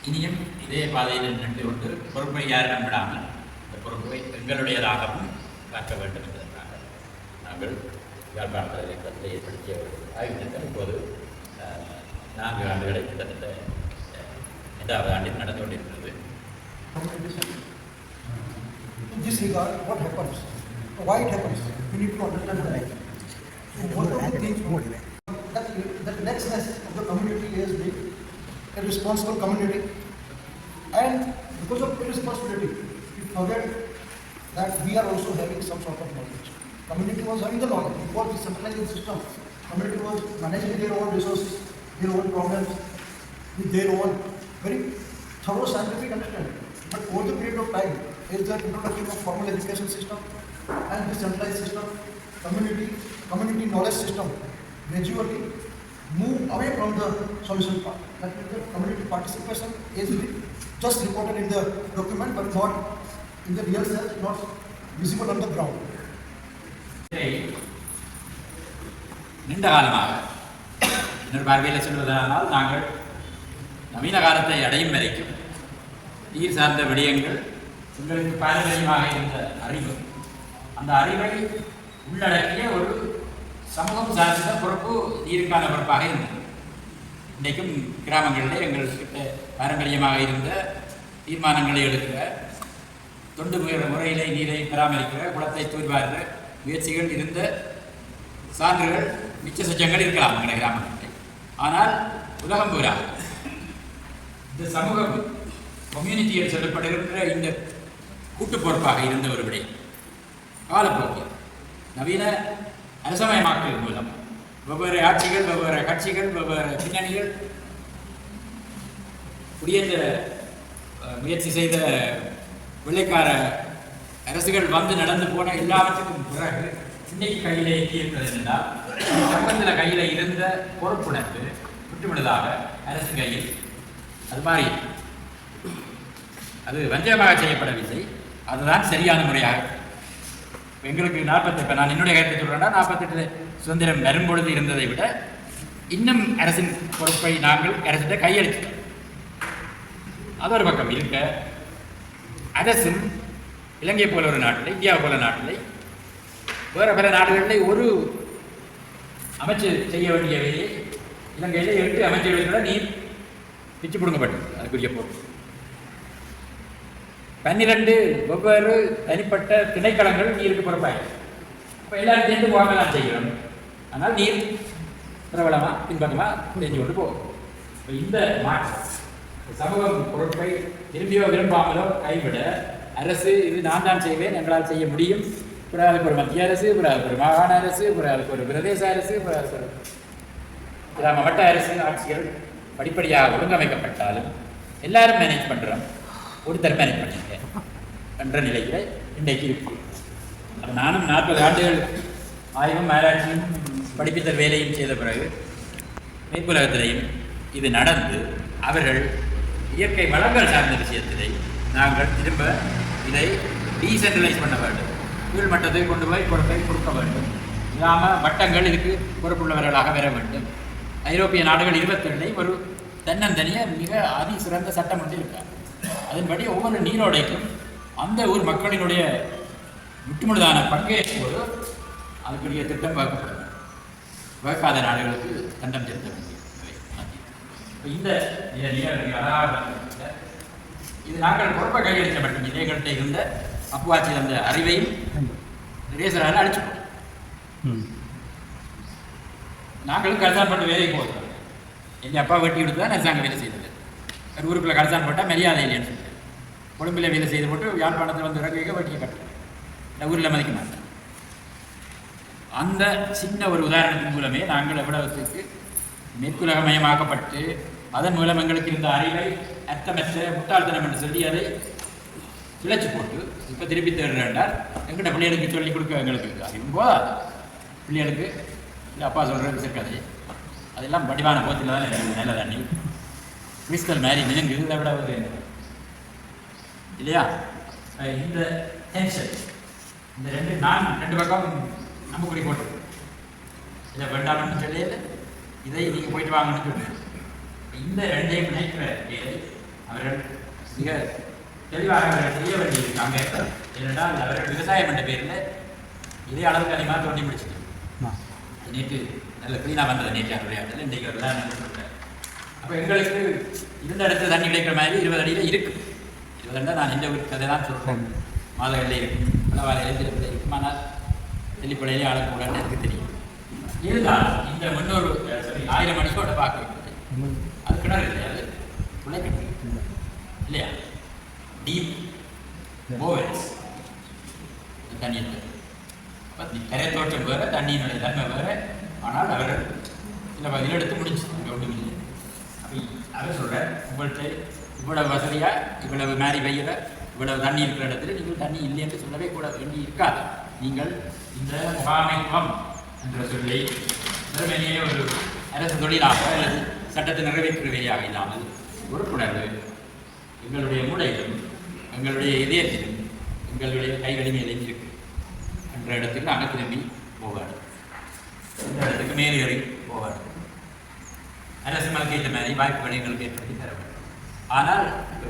இனியும் இதே பாதையில் நின்று கொண்டு பொறுப்பை யாரிடம் விடாமல் இந்த பொறுப்பை எங்களுடையதாகவும் பார்க்க வேண்டும் என்பதற்காக நாங்கள் யாழ்ப்பாணத்தில் இயக்கத்தை ஏற்படுத்திய ஒரு ஆய்வு திட்டம் இப்போது 4 ஆண்டுகளை கிட்டத்தட்ட 5வது ஆண்டில் நடந்து கொண்டிருக்கிறது. In this regard, what happens? Why it happens? We need to understand the right. One of the things that nextness of the community is being a responsible community, and because of irresponsibility, we forget that we are also having some sort of knowledge. Community was having the knowledge. It was decentralized system. Community was managing their own resources, their own problems, with their own very thorough scientific understanding. But over the period of time, is the introduction of formal education system and decentralized system, community knowledge system gradually move away from the solution part. That means the community participation is just reported in the document, but not in the real sense, not visible on the ground. நீண்ட காலமாக இன்னொரு பார்வையில் சொல்வதனால் நாங்கள் நவீன காலத்தை அடையும் வரைக்கும் நீர் சார்ந்த விடயங்கள் எங்களுக்கு பாரம்பரியமாக இருந்த அறிவு, அந்த அறிவை உள்ளடக்கிய ஒரு சமூகம் சார்ந்த பொறுப்பு நீருக்கான பொறுப்பாக இருந்தது. இன்றைக்கும் கிராமங்களில் எங்கள்கிட்ட பாரம்பரியமாக இருந்த தீர்மானங்களை எடுக்கிற, தொண்டு முறையிலே நீரை பராமரிக்கிற, குளத்தை தூர்வாருகிற முயற்சிகள் இருந்த சான்றுகள் மிச்ச சச்சங்கள் இருக்கலாம் எங்கள் கிராமங்களில். ஆனால் உலகம் பூரா இந்த சமூகம் கம்யூனிட்டியில் சொல்லப்படுகின்ற இந்த கூட்டு பொறுப்பாக இருந்த ஒரு விடை காலப்போக்கில் நவீன அரசமயமாக்கல் மூலம் வெவ்வேறு ஆட்சிகள், வெவ்வேறு கட்சிகள், வெவ்வேறு பின்னணிகள் குடியேற்ற முயற்சி செய்த வெள்ளைக்கார அரசுகள் வந்து நடந்து போன எல்லாவற்றுக்கும் பிறகு இன்னைக்கு கையில் இருக்கிறது என்றால் சங்கத்தில் கையில் இருந்த பொறுப்புணர்வு விட்டுவிடுவதாக அரசு கையில் அது மாறி அது வஞ்சகமாக செய்யப்படவில்லை. அதுதான் சரியான முறையாக எங்களுக்கு 48, நான் என்னுடைய கருத்தை சொல்கிறேன்னா 48 சுதந்திரம் வரும்பொழுது இருந்ததை விட இன்னும் அரசின் பொறுப்பை நாங்கள் அரசிட்ட கையெழுத்தோம். அது ஒரு பக்கம் இருக்க, அரசும் இலங்கை போல ஒரு நாட்டில், இந்தியா போல நாட்டில், வேறு பல நாடுகளில் ஒரு அமைச்சர் செய்ய வேண்டிய வேலையை இலங்கையில் 8 அமைச்சர்களுக்கு நீர் பிச்சு பிடுங்கப்பட்டது. அதுக்குரிய பொறுப்பு 12 வெவ்வேறு தனிப்பட்ட திணைக்களங்கள் நீருக்கு பொறுப்பாயிருக்கு. இப்போ எல்லாரும் சேர்ந்து போகாமல் தான் செய்கிறோம். ஆனால் நீர் பிரபலமாக பின்பக்கமாக செஞ்சு கொண்டு போகும். இப்போ இந்த மாற்றம் சமூகம் பொறுப்பை விரும்பியோ விரும்பாமலோ கைவிட அரசு இது நான் தான் செய்வேன், எங்களால் செய்ய முடியும், பிறகு அதுக்கு ஒரு மத்திய அரசு, பிறகு அதுக்கு ஒரு மாகாண அரசு, பிறகு அதுக்கு ஒரு பிரதேச அரசு, பிறகு அதுக்கு ஒரு கிராம வட்ட அரசு ஆட்சிகள் படிப்படியாக ஒழுங்கமைக்கப்பட்டாலும் எல்லாரும் மேனேஜ் பண்ணுறோம், ஒருத்தர் மேனேஜ் பண்ணிங்க என்ற நிலையில் இன்றைக்கு இருக்கு. அப்போ நானும் 40 ஆண்டுகள் ஆய்வும் ஆராய்ச்சியும் படிப்பித்தல் வேலையும் செய்த பிறகு மேற்குலகத்திலையும் இது நடந்து அவர்கள் இயற்கை வளங்கள் சார்ந்த விஷயத்திலே நாங்கள் திரும்ப இதை டீசென்ட்ரலைஸ் பண்ண வேண்டும், கீழ் மட்டத்தை கொண்டு போய் பொறுப்பை கொடுக்க வேண்டும், இல்லாமல் வட்டங்கள் இதுக்கு பொறுப்புள்ளவர்களாக வர வேண்டும். ஐரோப்பிய நாடுகள் 22 ஒரு தன்னந்தனியாக மிக சிறந்த சட்டம் ஒன்று இருக்காங்க. அதன்படி ஒவ்வொரு நீரோடைக்கும் அந்த ஊர் மக்களினுடைய முற்றுமுழுதான பங்கேற்போடு அதுக்குரிய திட்டம் வகுக்கப்படும். வகுக்காத நாடுகளுக்கு தண்டம் செலுத்த வேண்டிய இந்த இது நாங்கள் பொறுப்பை கையெழுத்த மட்டும் இதேகிட்ட இருந்த அப்புவாச்சி அந்த அறிவையும் ரேசரால் அடிச்சுப்போம். நாங்களும் கடைசான் போட்டு வேலைக்கு போகிறோம். எங்கள் அப்பா வெட்டி கொடுத்து தான் அரசாங்கம் வேலை செய்தது. ஒரு ஊருக்குள்ளே கடைசான் போட்டால் மரியாதை இல்லைன்னு சொல்லிட்டு கொழும்பில் வேலை செய்து போட்டு யாழ்ப்பாணத்தில் வந்து இறங்க வைக்க வெட்டியை கட்டுறேன். இந்த ஊரில் மதிக்க மாட்டேன். அந்த சின்ன ஒரு உதாரணத்தின் மூலமே நாங்கள் எவ்வளவுக்கு மேற்குலகமயமாக்கப்பட்டு அதன் மூலம் எங்களுக்கு இருந்த அறிவை அர்த்தமற்ற முட்டாள்தனம் என்று சொல்லி அதை கிளச்சி போட்டு இப்போ திருப்பி தேடுறாண்டால் எங்கிட்ட பிள்ளைகளுக்கு சொல்லிக் கொடுக்க எங்களுக்கு அறிவும் போதாது. பிள்ளைகளுக்கு இல்லை அப்பா சொல்கிறது இருக்காது, அதெல்லாம் வடிவான போத்தில் தான் எனக்கு நல்ல தண்ணி கிறிஸ்தல் மாதிரி நினைங்கு இதை விட ஒரு இல்லையா. இந்த டென்ஷன் இந்த ரெண்டு பக்கம் நம்ம குறி போட்டு இதை வேண்டாம்னு சொல்லியது, இதை நீங்கள் போயிட்டு வாங்கன்னு சொல்லுங்கள். இந்த ரெண்டையும் நினைக்கிற வேலை அவர் மிக தெளிவாக அவர்கள் செய்ய வேண்டியிருக்காங்க. ஏனென்றால் அவர்கள் விவசாயம் என்ற பேரில் இதே அளவுக்கு அதிகமாக தோண்டி முடிச்சுட்டு நேற்று நல்ல க்ளீனாக வந்தது நேற்று அவருடைய இடத்துல இன்றைக்கு எல்லாம் சொல்கிறேன். அப்போ எங்களுக்கு இருந்த இடத்துல தண்ணி கிடைக்கிற மாதிரி 20 அடியில் இருக்குது. 20 அடி நான் இந்த ஒரு கதை தான் சொல்கிறேன். மாதங்களில் இருக்கும், பலவாரையிலே திருப்பதி இருக்கும். ஆனால் தெளிப்படையிலே ஆளக்கூடாதுன்னு எனக்கு தெரியும். இருந்தாலும் இந்த 1000 அடியோட பார்க்க வைக்கிறது அது கிணறு இல்லையா, அது உழைக்கணும் இல்லையா, டீப் போவெல்ஸ் தண்ணீர். கரை தோட்டம் வேறு, தண்ணியினுடைய தன்மை வேறு. ஆனால் அவர்கள் சில பதில் எடுத்து முடிச்சு ஒன்றும் இல்லை. அப்போ அவர் சொல்கிறார், உங்கள்கிட்ட இவ்வளவு வசதியாக இவ்வளவு மாறி பெய்கிற இவ்வளவு தண்ணி இருக்கிற இடத்துல நீங்கள் தண்ணி இல்லை என்று சொல்லவே கூட வேண்டி இருக்காது. நீங்கள் இந்த முகாமைத்துவம் என்ற சொல்லி வெறுமனையே ஒரு அரசு தொழிலாக அல்லது சட்டத்தை நிறைவேற்றுவையாக இல்லாமல் பொறுப்புணர்வு எங்களுடைய மூளையிலும் எங்களுடைய இதயத்திலும் எங்களுடைய கைவலிமையிலும் இருக்கு என்ற இடத்துக்கு நாங்கள் திரும்பி போவாடு, இந்த இடத்துக்கு மேலேறி போவாடு. அரசு மக்களுக்கு இந்த மாதிரி வாய்ப்புகளை எங்களுக்கு ஏற்படுத்தி தர வேண்டும். ஆனால்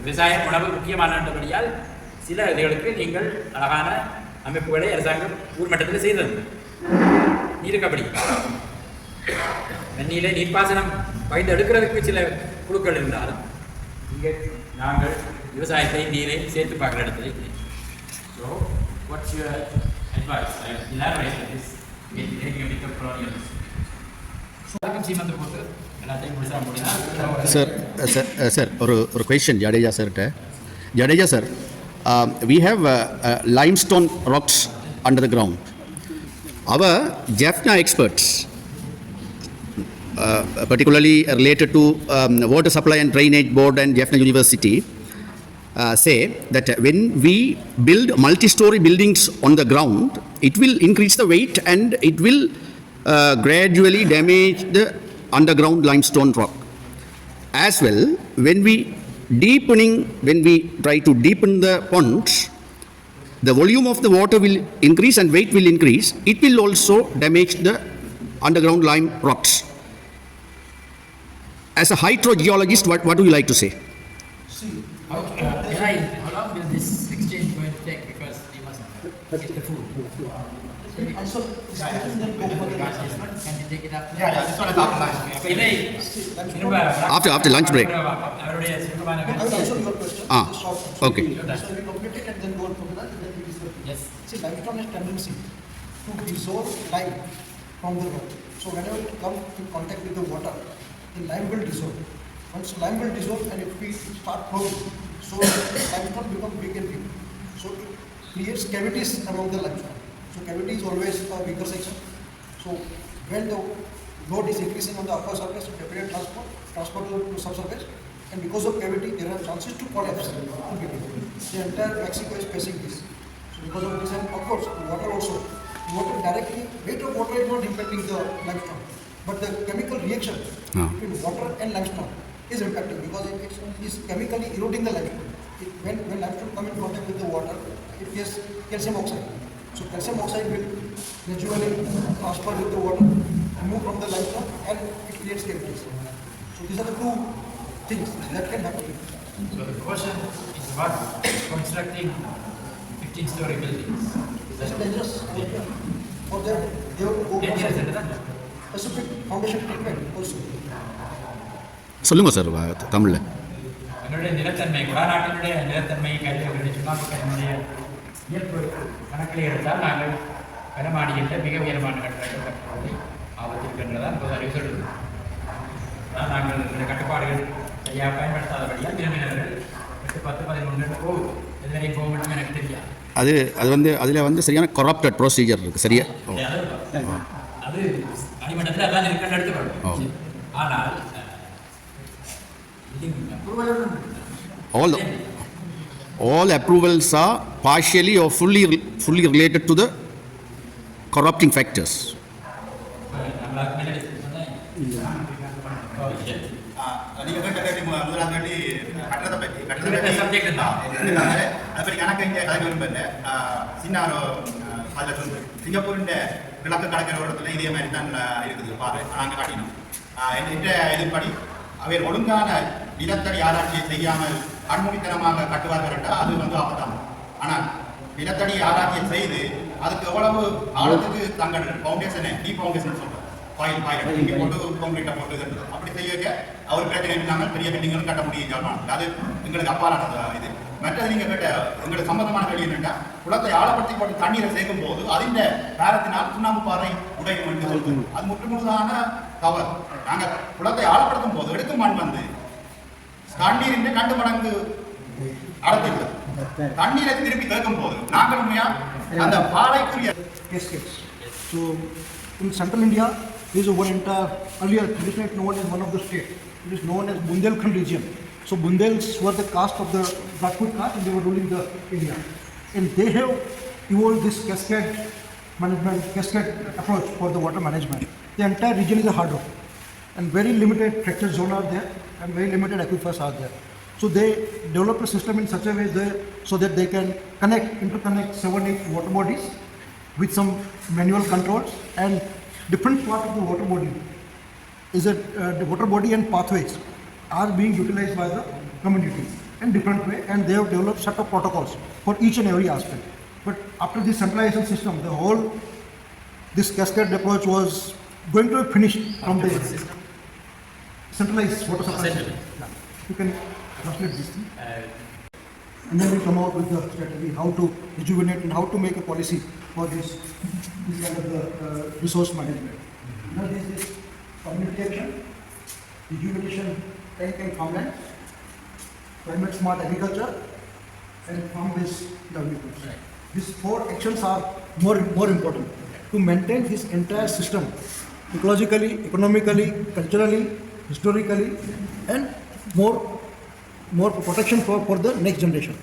விவசாயம் உணவு முக்கியமானபடியால் சில இதுகளுக்கு நீங்கள் அழகான அமைப்புகளை அரசாங்கம் ஊர் மட்டத்தில் செய்தது. நீருக்கு அப்படி தண்ணியிலே நீர்ப்பாசனம் வைத்து எடுக்கிறதுக்கு சில குழுக்கள் இருந்தாலும் இங்கே நாங்கள் விவசாயத்தை நீரையும் சேர்த்து பார்க்குற இடத்துல இல்லை. So what's your advice? elaborate this getting a bit of colonialism. சீமந்து போட்டு எல்லாத்தையும் முடிச்சா முடியாது. Sir, ஒரு question Jadeja sir. Jadeja sir, we have limestone rocks under the ground. Our Jaffna experts, particularly related to Water Supply and Drainage Board and Jaffna University, say that when we build multi-story buildings on the ground, it will increase the weight and it will gradually damage the underground limestone rock. As well, when we try to deepen the ponds, the volume of the water will increase and weight will increase. It will also damage the underground lime rocks. As a hydrogeologist, what do you like to say? See, how long will this exchange going to take? Because we must get the food. also discussion then go for the Can we take it up? Yeah, this one is after lunch. After lunch break. அவருடைய சுருக்கமான I will answer your question. Ah, Just short. okay. So we complete it and then go on from that and then we discuss. Yes. See, limestone has tendency to dissolve lime from the rock. So whenever it comes in contact with the water, the lime will dissolve. Once lime will dissolve and if we start flowing, so limestone becomes big and big. So it creates cavities among the limestone. So cavity is always a weaker section. So when the load is increasing on the upper surface, definitely transport to subsurface, and because of cavity, there are chances to collapse. The entire Mexico is facing this. So because of this, and of course, water also. Water directly, weight of water is not impacting the limestone, but the chemical reaction between water and limestone is impacting because it is chemically eroding the limestone. When limestone comes in contact with the water, it gets calcium oxide. So calcium oxide will gradually transfer with the water, move from the limestone, and it creates cavities. So these are the two things that can happen. So the question is about constructing 15-story buildings. That's dangerous. For them, they have to go Dangerous, for isn't it? specific foundation treatment also. சொல்லுங்க sir தமிழில். எங்களுடைய நிலத்தன்மை, குடாநாட்டினுடைய நிலத்தன்மையை கையில் சுண்ணாம்பு கல்லினுடைய இயல்பு கணக்கில் எடுத்தால் நாங்கள் கனமாடியில் மிக உயரமான கட்டடங்கள் கட்டுவதை ஆபத்திருக்கின்றதான் இப்போது அறிவு சொல்லுது. நாங்கள் இந்த கட்டுப்பாடுகள் சரியாக பயன்படுத்தாதபடியால் விரும்பினர்கள் 8, 10, 11 போகுது. எதுவரை போக முடியும் எனக்கு தெரியாது. அதில் சரியான கரப்டட் ப்ரொசீஜர் இருக்குது. சரியா? அது அடிமட்டத்தில் அதான் இருக்குன்னு எடுத்துக்கணும். ஆனால் all approvals are partially or fully related to the corrupting factors. நீங்கள் கேட்ட முதலாவது கேள்வி கட்டடத்தை பற்றி சப்ஜெக்ட் தான் அதை பற்றி கணக்கு இங்கே கலக்க விரும்பல. சின்ன ஒரு அதில் சொல்லு சிங்கப்பூரின் கிழக்கு கடற்கரை இதே மாதிரி தான் இருக்குது பாரு நாங்கள் காட்டினோம். என்ற இதுபடி அவை ஒழுங்கான நிலத்தடி ஆராய்ச்சியை செய்யாமல் கண்மூடித்தனமாக கட்டுவார்கள் என்றால் அது வந்து ஆபத்தானது. ஆனால் நிலத்தடி ஆராய்ச்சியை செய்து அதுக்கு எவ்வளவு ஆழத்துக்கு தங்கள் ஃபவுண்டேஷனை ஃபவுண்டேஷன் சொல்றாங்க பாயில் இங்கே போட்டு கான்கிரீட்டை போட்டு அப்படி செய்ய அவர் பிரச்சனை இல்லாமல் பெரிய பில்டிங்களும் கட்ட முடியும். அது எங்களுக்கு அப்பாலானது இது. மற்றது நீங்கள் கேட்ட எங்களுக்கு சம்பந்தமான கேள்வி என்னென்னா குளத்தை ஆழப்படுத்தி போட்டு தண்ணீரை சேர்க்கும் போது அதின் பேரத்தினால் சுண்ணாம்பு பாறை உடையும் என்று சொல்லுவோம். அது முற்றுமுழுதான தவறு. நாங்கள் குளத்தை ஆழப்படுத்தும் போது எடுக்கும் மண் வந்து தண்ணீரின் 2 மடங்கு அடர்த்திவிடும். தண்ணீரை திருப்பி தேக்கும் போது நாங்கள் உண்மையா அந்த பாறைக்குரிய cascades. So in central India, there is one entire earlier traditionally known as one of the state. It is known as Bundelkhand region. So Bundels were the caste of the Rajput caste, and they were ruling the India. And they have evolved this cascade management, cascade approach for the water management. The entire region is a hard rock, and very limited fracture zone are there, and very limited aquifers are there. So they developed a system in such a way so that they can interconnect 7-8 water bodies with some manual controls, and different part of the water body is that the water body and pathways are being utilized by the community in different way, and they have developed set of protocols for each and every aspect. But after this centralization system, this cascade approach was going to be finished from the centralized water supply system. Yeah. You can translate this thing. And then we come out with the strategy how to rejuvenate and how to make a policy for this kind of the resource management. Now there is this community action, rejuvenation, tank and farmland, climate smart agriculture, and farm-based livelihoods. Right. These 4 actions are more important to maintain this entire system ecologically, economically, culturally, historically, and more protection for the next generation.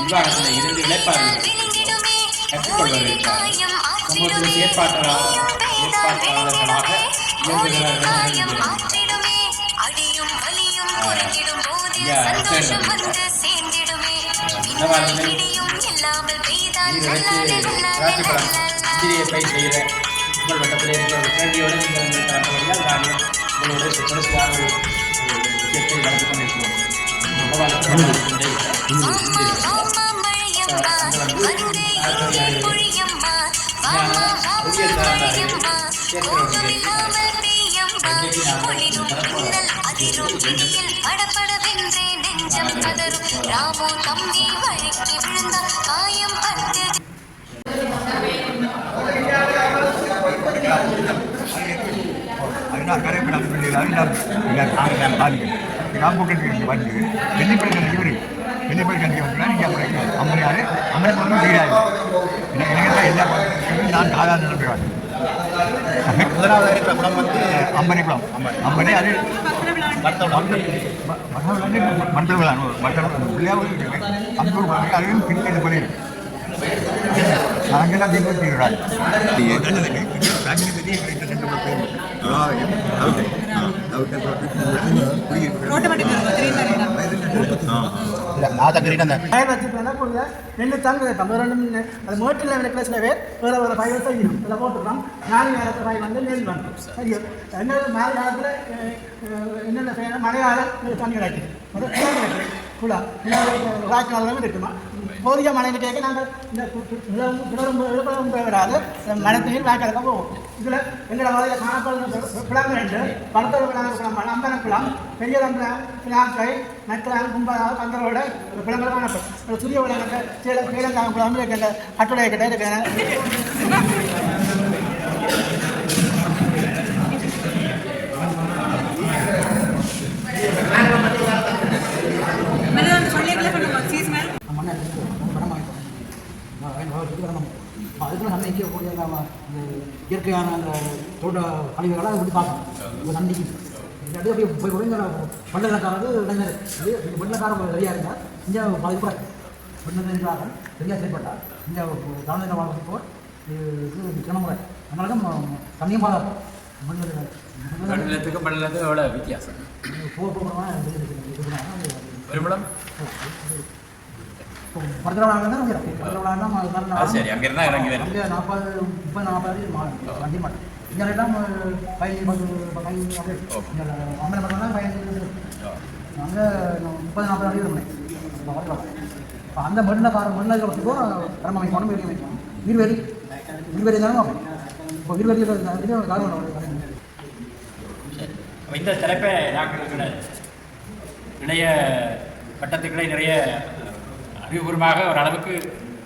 நிர்வாகத்தில் இருந்து இழைப்பார்கள் கற்றுக்கொள்வதற்காக சமூகத்தில் ஏற்பாட்டாளர்களாக இந்திரியை பயிர் செய்கிற உங்கள் வட்டத்தில் இருக்கிற ஒரு கேள்வியோடு நீங்கள் வந்து தரப்படுவதால் நாங்கள் உங்களோட தொடர்ச்சியான ஒரு விஷயத்தை வளர்த்து கொண்டிருக்கிறோம். முதலாவது குளம் வந்து அம்பனி குளம் அம்பனி அது மண்டல விழா அம்பூர் அதையும் பின்னிட்டு பண்ணிடு நாங்கெல்லாம் தீபம் தீவிராய் ரெண்டு தாங்க அது மோட்டில் எனக்கு சில பேர் வேறு ஒரு 5 வருஷம் செய்யணும் இதில் போட்டுருக்கோம். 4 நேரத்து பாய் வந்து நெல் பண்ணுறோம். சரி என்ன மழை காலத்தில் என்னென்ன செய்யணும், மழை காலம் தண்ணி கிடைக்குது குழா வாய்க்கு நாள் இருக்குமா போதிய மழை கேட்க நாங்கள் இந்த விழுப்புரம் விடாது மழை தண்ணீர் வாய்க்காலுக்கு போவோம். இதில் எங்களோட வகையில் காணப்படுற குளம் 2 பணத்தோடு குளம் அம்பலம் குளம் பெரிய பிளாங்கை நற்குளம் கும்பலாக பந்தரோட ஒரு குளங்கள் காணப்படும். சூரிய குளங்கள் ஸ்ரீலங்கா குளம் இருக்கின்ற அட்டுடைய கிட்ட இருக்கிறேன். அதுக்குள்ள நம்ம நிற்கக்கூடிய இயற்கையான அந்த தோட்ட கழிவுகளை அதை இப்படி பார்க்கணும். இப்போ நம்பிக்கை அப்படியே போய் ஒழுங்க வெள்ளக்காரது இளைஞர் வெள்ளக்காரன் சரியாக இருந்தால் இங்கே பாதிப்பு வெள்ளக்காரன் சரியாக செயல்பட்டால் இந்த தாழ்நிலை வாழ்க்கை இது கிணமுறை அதனால தண்ணியும் பாதாது மண்டலத்துக்கும் மண்டலத்துக்கும் எவ்வளோ வித்தியாசம் பெரும்பலம் சரி அங்கிருந்தா இறங்கி வேணும் அங்கே 40 அடி வண்டி மாட்டேன் இங்கே எல்லாம் அம்மனை பண்ணலாம் அங்கே 30-40 அடி இருந்தேன் இப்போ அந்த மண்ணில் வச்சுக்கோ கடமை வைக்கணும் வெளியே வைக்கணும் வீர்வெறி இருந்தாலும் இப்போ வீர்வெறியில் காரணம் இந்த தலைப்பை நாங்கள் இளைய பட்டத்துக்களை நிறைய அறிவுபூர்வமாக ஒரு அளவுக்கு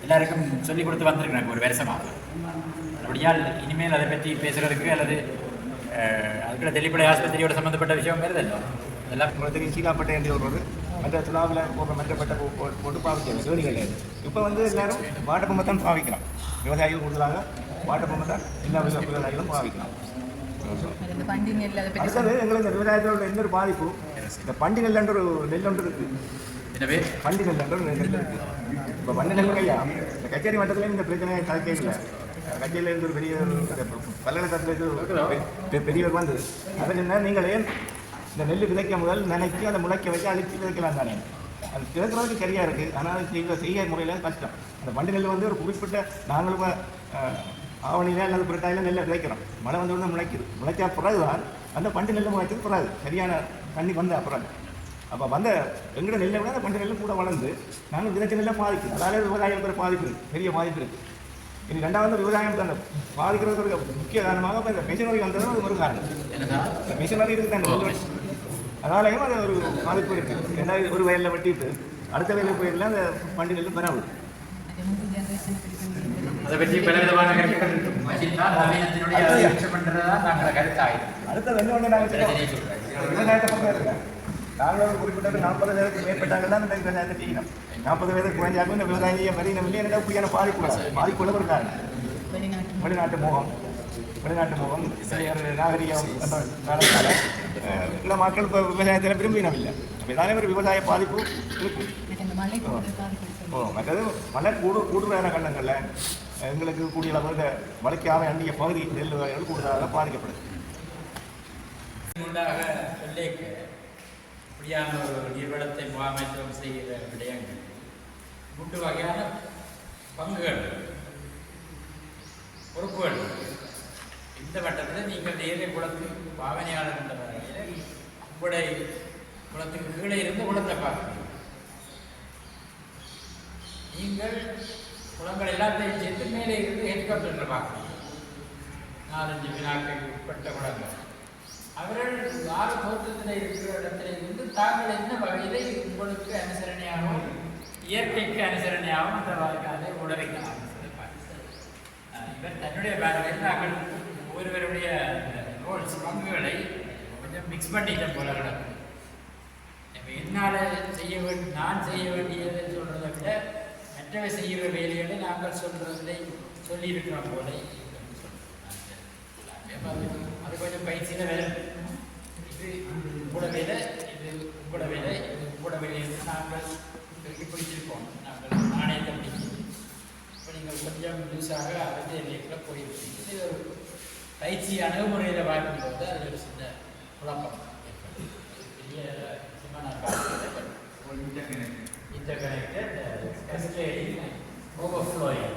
எல்லாருக்கும் சொல்லிக் கொடுத்து வந்திருக்கிறாங்க ஒரு வருஷமாக. அப்படியால் இனிமேல் அதை பற்றி பேசுகிறதுக்கு அல்லது அதுக்குள்ள தெளிப்படை ஆஸ்பத்திரியோட சம்மந்தப்பட்ட விஷயம் வருது இல்லை எல்லாம் உங்களுக்கு சீலாப்பட்டை என்று வருவது மற்ற துலாவில் போடுற மற்ற பட்டை போட்டு பாவிக்கிறாங்க வேடி கிடையாது. இப்போ வந்து எல்லாரும் வாட்டப்பம்பை தான் பாவிக்கலாம். விவசாயிகள் கூடுதலாக வாட்டப்பம்பை தான் எல்லா விவசாயிகளும் பாவிக்கலாம். அடுத்தது எங்களுக்கு இந்த விவசாயத்தோட எந்த ஒரு பாதிப்பு இந்த பண்டி நெல் ஒரு நெல் ஒன்று இருக்குது. எனவே பண்டி நெல் ஒரு நெல் இருக்குது. இப்போ பண்டி நெல் கையா இந்த கச்சேரி மட்டத்துலேயும் இந்த பிரச்சனையை கலக்கையில் கச்சேரியில் இருந்து ஒரு பெரிய பல்கலைக்கழகத்தில் பெரியவர் வந்து அதில் என்ன நீங்கள் ஏன் இந்த நெல் விதைக்க முதல் நினைக்கி அதை முளைக்க வச்சு அழிச்சு விதைக்கலாம் தானே. அது திறக்கிறதுக்கு சரியாக இருக்குது. ஆனால் அது செய்ய முறையில் கஷ்டம். அந்த பண்டி நெல் வந்து ஒரு குறிப்பிட்ட நாங்களும் ஆவணியில் அல்லது புரட்டாயில் நெல்லை விதைக்கிறோம். மழை வந்து முளைக்குது. முளைச்சா பிறகு தான் அந்த பண்டி நெல் முளைச்சது பிறகு சரியான தண்ணி வந்த அப்புறம் அப்போ வந்த எங்கட நெல்லை விட அந்த பண்டி நெல் கூட வளர்ந்து நாங்கள் விதைச்ச நெல்லை பாதிக்குது. அதாவது விவசாயிகளுக்கு ஒரு பாதிப்பு இருக்குது, பெரிய பாதிப்பு இருக்குது. இனி ரெண்டாவது விவசாயம் அந்த பாதிக்கிறதுக்கு முக்கிய காரணமாக இப்போ இந்த மிஷினரி வந்தது அது ஒரு காரணம். இந்த மிஷினரி இருக்குது அந்த அதனாலையும் அது ஒரு பாதிப்பு இருக்குது. ஏன்னா ஒரு வயலில் வெட்டிட்டு அடுத்த வயலில் போயிடலாம் அந்த பண்டி நெல் பெறாது. அதை பற்றி பல விதமான கருத்துக்கள் அடுத்தது என்ன நாங்கள் விவசாயத்தை பக்கம் இருக்கேன். நாங்களும் குறிப்பிட்டது 40 வயதுக்கு மேற்பட்டாங்கன்னா இந்த விவசாயத்தை செய்யணும். 40 வயதுக்கு குறைஞ்சாக்கும் இந்த விவசாயியை வரையினம் இல்லை. எனக்கு இப்படியான பாதிப்புள்ள ஒரு காரணம் வெளிநாட்டு மோகம் நாகரிகம் என்ற காரணத்தால் சில மக்கள் இப்போ விவசாயத்தில் விரும்பினோம் இல்லை. அப்போ இதாலே ஒரு விவசாய பாதிப்பு இருக்கும். மற்றது மழை கூடுதலான கண்டங்களில் எங்களுக்கு கூடிய அளவு இந்த மழைக்காக அண்டிய பகுதி நெல் வகைகள் கூடுதலாக பாதிக்கப்படுது. இப்படியான ஒரு நீர்வளத்தை முகாமைத்துவம் செய்கிற விடயங்கள் 3 வகையான பங்குகள் பொறுப்புகள். இந்த வட்டத்தில் நீங்கள் நேரே குளத்துக்கு பாவனையாளர் என்ற வகையில் உங்களுடைய குளத்துக்கு கீழே இருந்து குளத்தை பார்க்கணும். நீங்கள் குளங்கள் எல்லாத்தையும் சேர்த்து மேலே இருந்து ஹெலிகாப்டரில் பார்க்கணும். 4-5 வினாக்களுக்கு உட்பட்ட குளங்கள் அவர்கள் ஆறு தோற்றத்தில் இருக்கிற இடத்துல இருந்து தாங்கள் என்ன வகையில் உங்களுக்கு அனுசரணையாகவும் இயற்கைக்கு அனுசரணையாகவும் அந்த அதை உடவைக்கலாம். இவர் தன்னுடைய வேலையில் நாங்கள் ஒருவருடைய ரோல்ஸ் பங்குகளை கொஞ்சம் மிக்ஸ் பண்ணிட்ட போல கிடக்கும். இப்போ என்னால் நான் செய்ய வேண்டியதை சொல்கிறத விட மற்றவை செய்கிற வேலைகளை நாங்கள் சொல்கிறதை சொல்லியிருக்கிறோம் போல அது கொஞ்சம் பயிற்சியில் வேலை. இது கூட வேலை, இது கூட வேலை, இது கூட வேலையை நாங்கள் பிடிச்சிருக்கோம். நாங்கள் நாணயத்தை பிடிச்சி இப்போ நீங்கள் கொஞ்சம் லூஸாக அவற்றை எல்லைக்குள்ளே போயிருக்கீங்க. இது ஒரு பயிற்சி அணுகுமுறையில் பார்க்கும்போது அது ஒரு சின்ன குழப்பம் ஏற்படும். பெரிய சும்மா நான் பார்க்குறேன் interconnected, cascading, overflowing.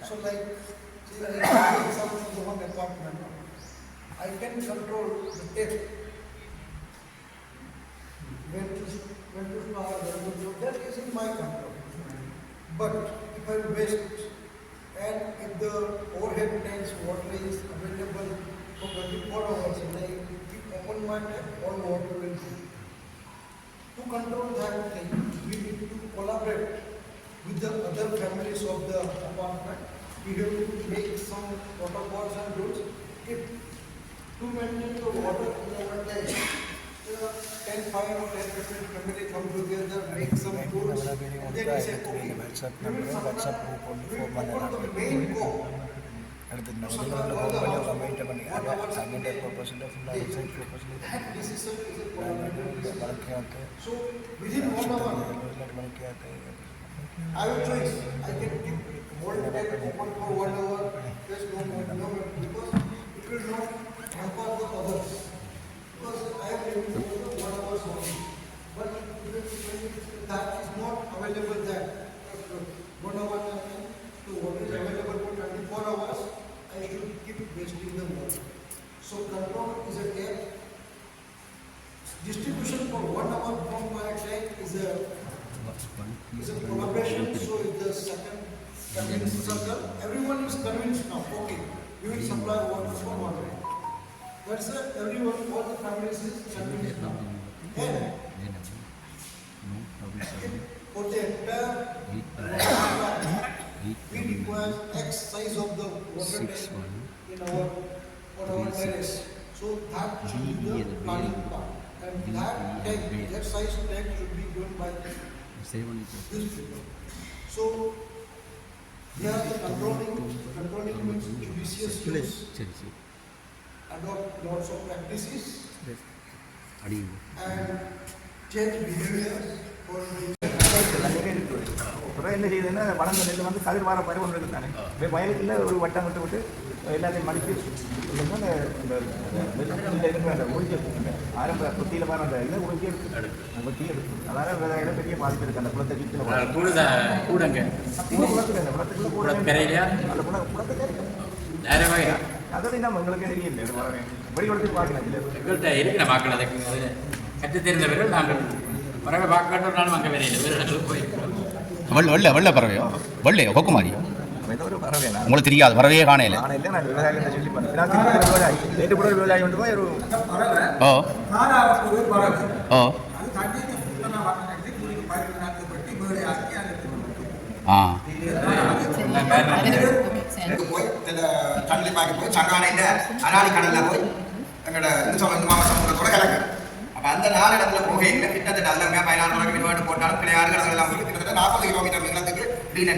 So like, see, like example from the one apartment, I can control the tip. When to start, when to do, that is in my control. But if I waste and if the overhead tanks water is available for 24 hours and I keep open my tap, all water will flow. To control that thing, we need to collaborate with the other families of the apartment. We have to make some protocols and rules. If to maintain the water in our tank, 10, 5 or 10 different family come together, make some rules, and then we say, okay, we will follow the main goal. So within 1 hour, I have a choice. I can keep whole tank open for 1 hour. There's no because it will not hamper the others. Because I am able to do 1 hour only. But that is not available there. 1 hour so what is available for 24 hours, I should keep wasting the water. So control is a tap. Distribution for 1 hour from my tank is a collaboration. So if the second convinced circle, everyone is convinced now. Okay, we will supply water for 1 hour. That's everyone, all the families is convinced now. And for the entire we require X size of the water tank in our terrace. So that should be the planning part. And that tank, that size tank should be given by this people. So they are the controlling means judicious use, adopt lots of practices and change behavior for அப்புறம் என்ன செய்யுதுன்னா வளர்ந்த நெல் வந்து கதிர் வார பருவம் ஒன்று இருக்குதானே இப்போ வயலுக்குள்ள ஒரு வட்டம் விட்டு எல்லாத்தையும் மடித்து அந்த இருக்கிற அந்த உறிஞ்சி ஆரம்ப தொட்டியில் பாரு அந்த இதை உறிஞ்சி எடுத்து கொத்தி எடுத்து அதாவது விவசாயிகளை பெரிய பாதிப்பு இருக்குது அந்த குளத்தை வீட்டில் கூடங்க குளத்துக்கு அந்த குளத்துக்குள்ள கூட அந்த குளத்துக்கு அதோட நம்ம எங்களுக்கு தெரியல வெளிவடத்துக்கு பார்க்கலாம் எங்கள்கிட்ட இருக்கிற மக்கள் அதை கற்று தெரிந்தவர்கள் நாங்கள் பறவை பார்க்கணும் நானும் அங்கே வரையில வேறு இடங்களுக்கு போயிருக்கிறோம். வெள்ளை பறவையோ வெள்ளையோ கொக்குமாரியோ ஒரு பறவை உங்களுக்கு தெரியாது வரவே காணையில காணையில் நான் விவசாயிகளை சொல்லி பண்ணேன் விவசாயி நேற்று கூட விவசாயி கொண்டு போய் ஒரு ஓ ஓ ஆ போய் தண்ணி பாக்கி போய் சங்கானையில் அனாலி கடலில் போய் எங்களோட இந்த மாவட்ட சமூகத்தோட கலக்கு அப்போ அந்த 4 இடத்துல போகையில் கிட்டத்தட்ட அதில் 14 கிலோமீட்டர் போட்டாலும் கிடையாது கடலாம் கிட்டத்தட்ட 40 கிலோமீட்டர் நீளத்துக்கு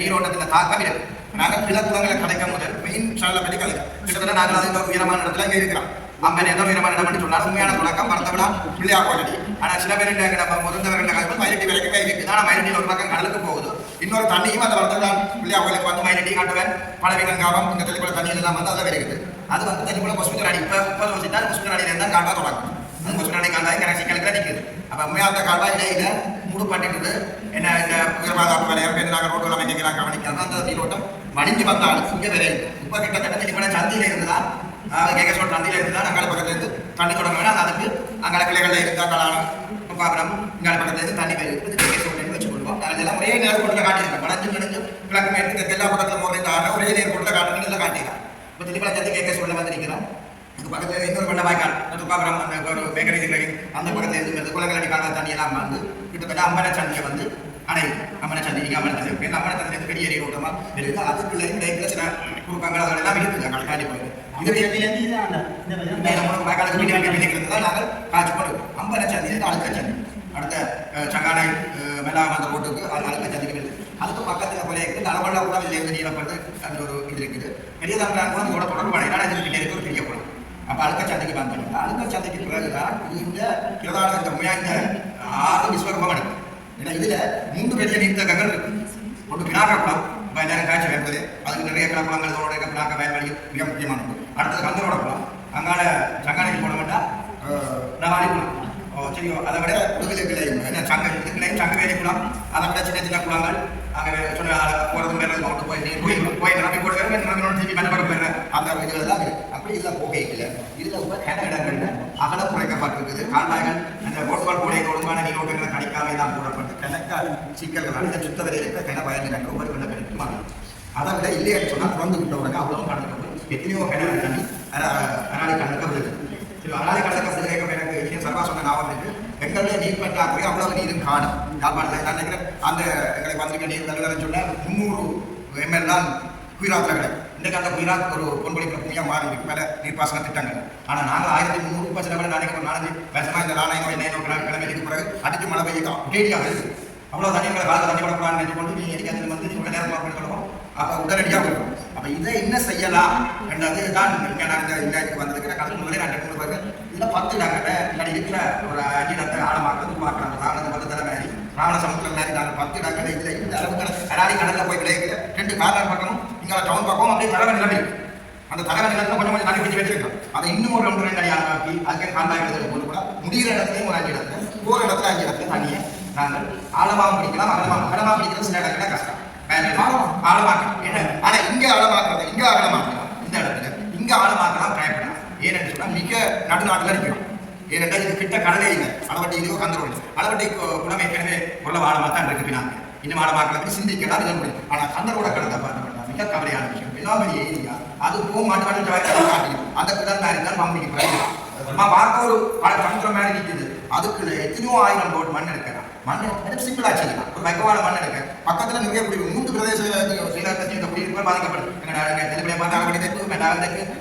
நீரோட்டத்தில் தாக்கம் இருக்கு. நாங்கள் கிழக்குளங்களை கிடைக்கும் முதல் மெயின் சாலை பற்றி கலைக்கு கிட்டத்தட்ட நாங்கள் அது உயரமான இடத்துல இங்கே இருக்கிறோம். அம்மன் எதோ உயரமான இடம் சொன்னாலும் உண்மையான தொடக்கம் மரத்தவிழா பிள்ளையா கோட்டடி. ஆனால் சில பேர் நம்ம முதிர்ந்தவர்கள் காலத்தில் மயிலட்டி வரைக்குமே இருக்குது. ஆனால் மயிலட்டியில் ஒரு பக்கம் கடலுக்கு போகுது, இன்னொரு தண்ணியும் அந்த மரத்தவிழா பிள்ளையா கோயிலுக்கு வந்து மயிலட்டி காட்டுவேன் பழவீனங்காவம் இந்த தெளிப்புல தண்ணியில் எல்லாம் வந்து அதில் இருக்குது. அது வந்து தெளிப்புல கொசுமித்தர் அடி இப்போ 30 வருஷத்தா கொசுமித்தர் அடியில் தான் காட்டா தொடங்கும். அந்த கொசுமித்தர் அடி காட்டாய் கரைச்சி கிழக்கில் நிற்குது. அப்போ உண்மையாக அந்த கால்வாய் இடையில மூடுபட்டு என்ன இந்த உயர்வாதாப்பு வேலையை பேர் நாங்கள் ரோட்டில் அமைக்கலாம் கவனிக்கிறது அந்த நீரோட்டம் மடிஞ்சு வந்தாலும் இங்கே விரையும். இப்போ கிட்டத்தட்ட இப்போ சந்தியில் இருந்துதான் கேகேஸ்வர சந்தியில் இருந்தால் அங்கால பக்கத்துலேருந்து தண்ணி தொடங்க வேணாம். அதுக்கு அங்கால கிளைகளில் இருந்தால் கலானம் பாபுரம் இங்கால பக்கத்துலேருந்து தண்ணி போயிருக்கு கேகேஸ்வரன் வச்சுக்கொள்வோம். அதெல்லாம் ஒரே நேர்கோட்டில் காட்டியிருக்கேன். வளைஞ்சு நெடுஞ்சு கிழக்கு மேற்கு எல்லா பக்கத்தில் முறை தார ஒரே நேர்கோட்டில் காட்டுறது எல்லாம் காட்டியிருக்கேன். இப்போ திருப்பி சந்தி கேகேஸ்வரில் வந்திருக்கிறோம். இது பக்கத்தில் இன்னொரு வெள்ள வாய்க்கால் துப்பாபுரம் அந்த ஒரு பேக்கரி அந்த பக்கத்தில் குளங்களடி கால தண்ணியெல்லாம் வந்து கிட்டத்தட்ட அம்மன சந்தியை வந்து அணையுது. அம்மன சந்தி நீங்கள் அம்மன தந்தி இருக்கு. அம்மன தந்தி பெரிய நீரோட்டமாக இருக்குது. அதுக்குள்ள இடையில சில குறுக்கங்கள் அதெல்லாம் இருக்குது. காட்டி போயிருக்கு. வாய்க்காலுக்கு மீன் தான் நாங்கள் காய்ச்சி போடுவோம். அம்மன சந்தியில் அழுக்க சந்தி அடுத்த சங்கானை மெல்லாம் அந்த ரோட்டுக்கு அது அழுக்க சந்திக்கு இருக்குது. அதுக்கு பக்கத்தில் போல இருக்குது. நலவள்ள கூட இதில் நீளப்பட்டு அந்த ஒரு இது இருக்குது. பெரிய தமிழ் கூட இதோட தொடர்பு அடையினா இதுக்கிட்டே இருக்க ஒரு பெரிய குளம். அப்போ அழுக்க சந்தைக்கு வந்தாங்க. அழுக்க சந்தைக்கு பிறகுதான் இந்த பிரதான இந்த முயங்க 6 விஸ்வரூபம் எடுக்கும். ஏன்னா இதில் 3 பெரிய நீர்த்தகங்கள் இருக்கு. ஒன்று பினாக்க குளம், இப்போ நேரம் காய்ச்சி வைப்பது, அதுக்கு நிறைய குளங்கள் இதோட இருக்க பினாக்க வயல்வெளி மிக முக்கியமானது. அடுத்தது கந்தரோட குளம், அங்கால சங்கானைக்கு போனோம்னா நவாலி குளம். சரியோ அதை விட உதவிலையும் என்ன சங்க இதுக்குலையும் சங்கவேலி குளம், அதை விட சின்ன சின்ன குளங்கள் அங்கே சொன்ன போகிறது மேலே கொண்டு போய் நிரப்பி போடுவேன் திருப்பி கண்டபட போயிடுறேன் அந்த இதுகள் தான் இருக்குது. அப்படி இதில் போகையில் இதில் ரொம்ப கிண இடங்கள்ல அகலம் குறைக்கப்பட்டிருக்குது. கால்வாய்கள் அந்த ஓட்டுவாள் கூடை ஒழுங்கான நீரோட்டங்களை கணிக்காமல் தான் போடப்பட்டு கிணக்கால் சிக்கல்கள் இந்த சுத்தவரையில் இருக்கிற கிண வயல் எனக்கு ஒவ்வொரு வெள்ள கிடைக்குமா அதை விட இல்லைன்னு சொன்னால் திறந்து விட்ட உடனே அவ்வளோ கடலுக்கு எத்தனையோ கிணறு தண்ணி அனாலி கடலுக்கு விழுது. அனாலி கடலுக்கு விழுக எனக்கு இன்னும் சர்வா சொன்ன ஞாபகம் இருக்கு. எங்களுடைய நீர் பற்றாக்குறை அவ்வளவு நீரும் காணும். யாழ்ப்பாணத்தில் நான் நினைக்கிறேன் அந்த எங்களுக்கு வந்திருக்க நீர் நல்லதுன்னு சொன்னால் 300 ml தான் குயிராத்தில் கிடைக்கும். இன்றைக்கு அந்த குயிராத் ஒரு பொன்பொழிப்பு பூமியாக மாறி இருக்கு பல நீர்ப்பாசன திட்டங்கள். ஆனால் நாங்கள் 1300 பட்சம் விட நினைக்கிறோம் 4 வருஷமாக இந்த நாணயம் என்ன கிழமைக்கு பிறகு அடித்து மழை பெய்யும் டேடியாக இருக்குது. அவ்வளோ தண்ணி காலத்தில் தண்ணி படக்கூடாதுன்னு நினைச்சு கொண்டு நீங்கள் எரிக்காது வந்து உங்கள் நேரமாக பண்ணிக்கொள்வோம். அப்போ உடனடியாக இருக்கும். அப்போ இதை என்ன செய்யலாம் என்றது தான் நான் இந்த இந்தியாவுக்கு வந்திருக்கிற கலந்து முதலே நான் 2 பேருக்கு இதில் 10 இடங்களில் இல்லாடி இருக்கிற ஒரு 5 இடத்தை ஆழமாக்குறது பார்க்குறாங்க. ஆழத்தை 10 தலைமை ராமசமுத்திரம் மாதிரி நாங்கள் 10 இடங்கள் இதில் இந்த அளவு அடாடி கடலில் போய் கிடைக்கல 2 கார்னர் பக்கமும் இங்கே டவுன் பக்கம் அப்படியே தரவ நிலம் இருக்கு. அந்த தரவ நிலத்தில் கொஞ்சம் கொஞ்சம் தண்ணி பிடிச்சி வச்சிருக்கோம். அதை இன்னும் ஒரு 2 அடி ஆக்கி அதுக்கு காண்டாக்ட் இடத்துல போட்டு கூட முடிகிற இடத்துலையும் ஒரு 5 இடத்துல போகிற இடத்துல 5 இடத்துல தண்ணியை நாங்கள் ஆழமாக பிடிக்கலாம். அகலமாக பிடிக்கிறது சில இடத்துல கஷ்டம். ஆழமாக்க என்ன ஆனால் இங்கே ஆழமாக்குறது இங்கே ஆழமாக்கலாம். இந்த இடத்துல இங்கே ஆழமாக்கலாம் பயப்படலாம். ஏனென்று சொன்னால் மிக நடுநாட்டில் இருக்கிறோம். ஏனென்றால் இது கிட்ட கடலே இல்லை. அளவட்டி இதுவோ கந்தரோடு அளவட்டி குளம் ஏற்கனவே உள்ள ஆழமாக தான் இருக்கு. பின்னாங்க இன்னும் ஆழமாக்கிறதுக்கு சிந்திக்கலாம் இதன் முடியும். ஆனால் கந்தரோட கடந்த பார்த்தா மிக கவலையான விஷயம். எல்லா பெரிய ஏரியா அது போக மாட்டு அந்த குளம் மாதிரி தான் பம்பிக்கு பார்க்க ஒரு பல சமுத்திரம் மாதிரி நிற்குது. அதுக்குள்ள எத்தனையோ 1000 போட் மண் எடுக்கலாம். மண் சிம்பிளா செய்யலாம். ஒரு வைக்கவான மண் எடுக்க பக்கத்தில் நிறைய குடியிருப்பு 3 பிரதேச ஸ்ரீலங்கத்தில் குடியிருப்புகள் பாதிக்கப்படுது.